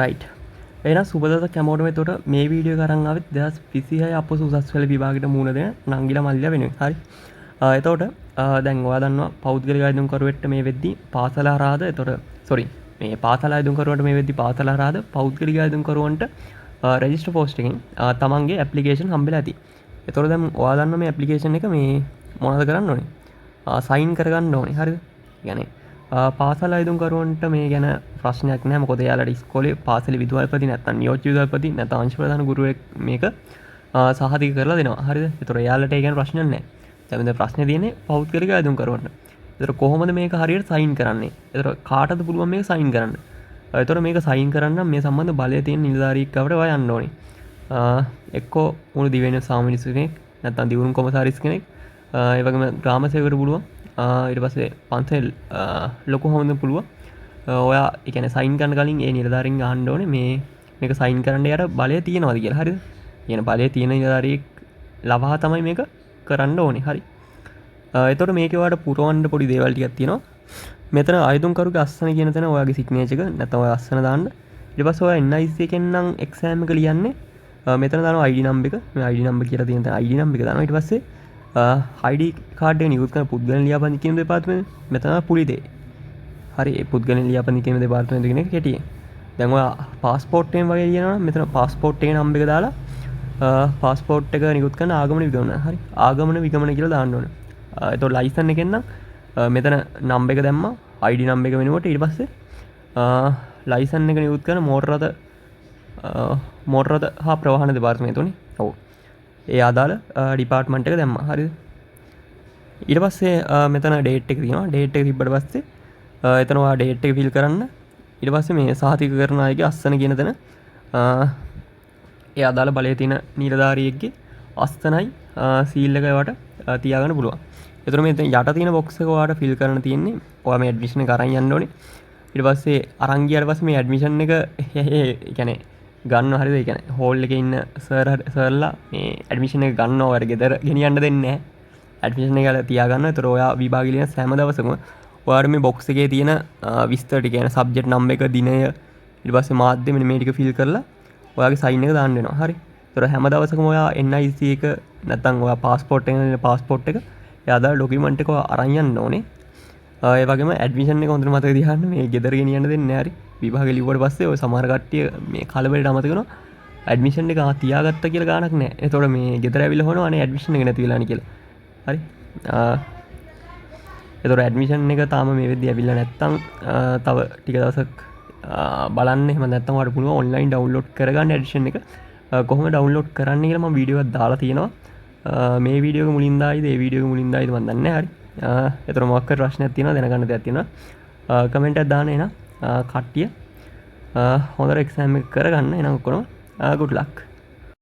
Right එන සුබදත කැමෝටම තොට මේ වීඩියෝ කරන්නාවත් දෙස් පිසිහය අප සුසස්වල විභාගට මුණ දෙන නංගිල මල්ල වෙන හරි එතෝට දැන් ඔයා දන්න පෞද්ගල අයදුම්කරුවට මේ වෙද්දි පාසලා රාද එතොට සොරි මේ පාසලා අයදුම්කරුවට මේ වෙද්දි පාසලා රාද පෞද්ගලික අයදුම්කරුවන්ට රෙජිස්ටර් පෝස්ට් එකෙන් තමන්ගේ ඇප්ලිකේෂන් හම්බෙලා ඇති. එතකොට දැන් ඔයා දන්න මේ ඇප්ලිකේෂන් එක මේ මොනවද කරන්න ඕනේ? සයින් කරගන්න ඕනේ. හරිද? يعني පාසල් අයදුම්කරුවන්ට මේ ගැන ප්‍රශ්නයක් නැහැ. මොකද එයාලට ඉස්කෝලේ පාසලේ විදුහල්පති නැත්නම් නියෝජ්‍ය විදුහල්පති නැත්නම් අංශ ප්‍රධාන ගුරුවරයෙක් මේක සහතික කරලා දෙනවා. හරිද? ඒතකොට එයාලට ඒ ගැන ප්‍රශ්නයක් නැහැ. දැන් මේ ප්‍රශ්නේ තියෙන්නේ පෞද්ගලික අයදුම්කරුවන්ට. ඒතකොට කොහොමද මේක හරියට සයින් කරන්නේ? ඒතකොට කාටද පුළුවන් මේක සයින් කරන්න? ඒතකොට මේක සයින් කරන්න මේ සම්බන්ධ බලය තියෙන නිලධාරියෙක්වට ඔයා යන්න ඕනේ. එක්කෝ මුළු දිවෙන සාමිනිසු කෙනෙක් නැත්නම් දියුණු කොමසාරිස් කෙනෙක් ඒ වගේම ග්‍රාම සේවකයෙකුට පුළුවන්. ඊට පස්සේ පන්සල් ලොකු හොඳ පුළුවන්. ඔයා ඒ කියන්නේ සයින් කරන්න කලින් ඒ නිලධාරියෙන් අහන්න ඕනේ මේක සයින් කරන්න යාර බලය තියෙනවද කියලා. හරිද? කියන බලය තියෙන නිලධාරියෙක් ලබා තමයි මේක කරන්න ඕනේ. හරි. එතකොට මේකේ ඔයාලට පුරවන්න පොඩි දේවල් ටිකක් තියෙනවා. මෙතන අයදුම්කරුගේ අස්සන කියන තැන ඔයාගේ සිග්නේචර් එක නැත්නම් ඔයා අස්සන දාන්න. ඊට පස්සේ ඔයා NIC එකෙන් නම් එක්සෑම් එක ලියන්නේ මෙතන දානවා ID නම්බර් එක. මේ ID නම්බර් කියලා තියෙන තැන ID නම්බර් එක දානවා. ඊට පස්සේ ID කාඩ් එක නිකුත් කරන පුද්ගලයන් ලියාපදිංචි කියන දෙපාර්තමේන්තුව මෙතන පුලිදේ. හරි ඒ පුද්ගලයන් ලියාපදිංචි කියන දෙපාර්තමේන්තුව කෙනෙක් කෙටියෙන්. දැන් ඔයා පාස්පෝර්ට් එකෙන් වගේ ලියනවා නම් මෙතන පාස්පෝර්ට් එකේ නම්බර් එක දාලා පාස්පෝර්ට් එක නිකුත් කරන ආගමන විගමන. හරි. ආගමන විගමන කියලා දාන්න ඕනේ. එතකොට ලයිසන් එකෙන් නම් මෙතන නම්බර් එක දැම්මා ID නම්බර් එක වෙනකොට ඊට පස්සේ ලයිසන් එක නිකුත් කරන මෝටර රථ හා ප්‍රවාහන දෙපාර්තමේන්තුවනේ. ඔව්. ඒ අදාළ ඩිපාර්ට්මන්ට් එක දැම්මා. හරිද? ඊට පස්සේ මෙතන ඩේට් එක තියෙනවා. ඩේට් එක තිබ්බට පස්සේ එතන ඔයා ඩේට් එක ෆිල් කරන්න. ඊට පස්සේ මේ සහතික කරන අයගේ අස්සන කියන තැන ඒ අදාළ බලයේ තියෙන නිලධාරියෙක්ගේ අස්සනයි සීල් එක ඒවට තියාගන්න පුළුවන්. ඒතර මේ යට තියෙන බොක්ස් එක ඔයාලට ෆිල් කරන්න තියෙන්නේ. ඔයා මේ ඇඩ්මිෂන් එක අරන් යන්න ඕනේ. ඊට පස්සේ අරන් ගියාට පස්සේ මේ ඇඩ්මිෂන් එක ඒ කියන්නේ ගන්න හරිද? ඒ කියන්නේ හෝල් එකේ ඉන්න සර්ලා මේ ඇඩ්මිෂන් එක ගන්නව ඔයාලට ගෙදර ගෙනියන්න දෙන්නේ නැහැ. ඇඩ්මිෂන් එක තියාගන්න. ඒතර ඔයා විභාගෙ ලියන හැම දවසකම ඔයාලට මේ බොක්ස් එකේ තියෙන විස්තර ටික කියන්නේ සබ්ජෙක්ට් නම්බර් එක දිනය ඊට පස්සේ මාධ්‍ය මෙන්න මේ ටික ෆිල් කරලා ඔයාගේ සයින් එක දාන්න වෙනවා. හරි. ඒතර හැම දවසකම ඔයා NIC එක නැත්නම් ඔයා පාස්පෝර්ට් එක ඒ අදාළ ඩොකියුමන්ට් එක අරන් යන්න ඕනේ. ඒ වගේම ඇඩ්මිෂන් එක හොඳට මතක තියාගන්න. මේ ගෙදර ගෙනියන්න දෙන්නේ නැහැ. හරි. විභාගෙ ලිව්වට පස්සේ ඔය සමහර කට්ටිය මේ කලබලට අමතක කරනවා. ඇඩ්මිෂන් එක තියාගත්ත කියලා ගානක් නැහැ. ඒතකොට මේ ගෙදර ඇවිල්ලා හොනවා අනේ ඇඩ්මිෂන් එක නැති වෙලානේ කියලා. හරි. ඒතකොට ඇඩ්මිෂන් එක තාම මේ වෙද්දි ඇවිල්ලා නැත්තම් තව ටික දවසක් බලන්න. එහෙම නැත්තම් ඔයාලට පුළුවන් ඔන්ලයින් ඩවුන්ලෝඩ් කරගන්න ඇඩ්මිෂන් එක. කොහොමද ඩවුන්ලෝඩ් කරන්න කියලා මම වීඩියෝ එකක් දාලා තියෙනවා. මේ වීඩියෝ එක මුලින් දායිද ඒ වීඩියෝ එක මුලින් දායිද මම දන්නේ නැහැ. හරි. ඒතර මොකක් කර ප්‍රශ්නයක් තියෙනවා දැනගන්න දෙයක් තියෙනවා. කමෙන්ට් එකක් දාන්න එන කට්ටිය හොඳට එක්සෑම් එක කරගන්න. එනම් ඔක්කොම good luck.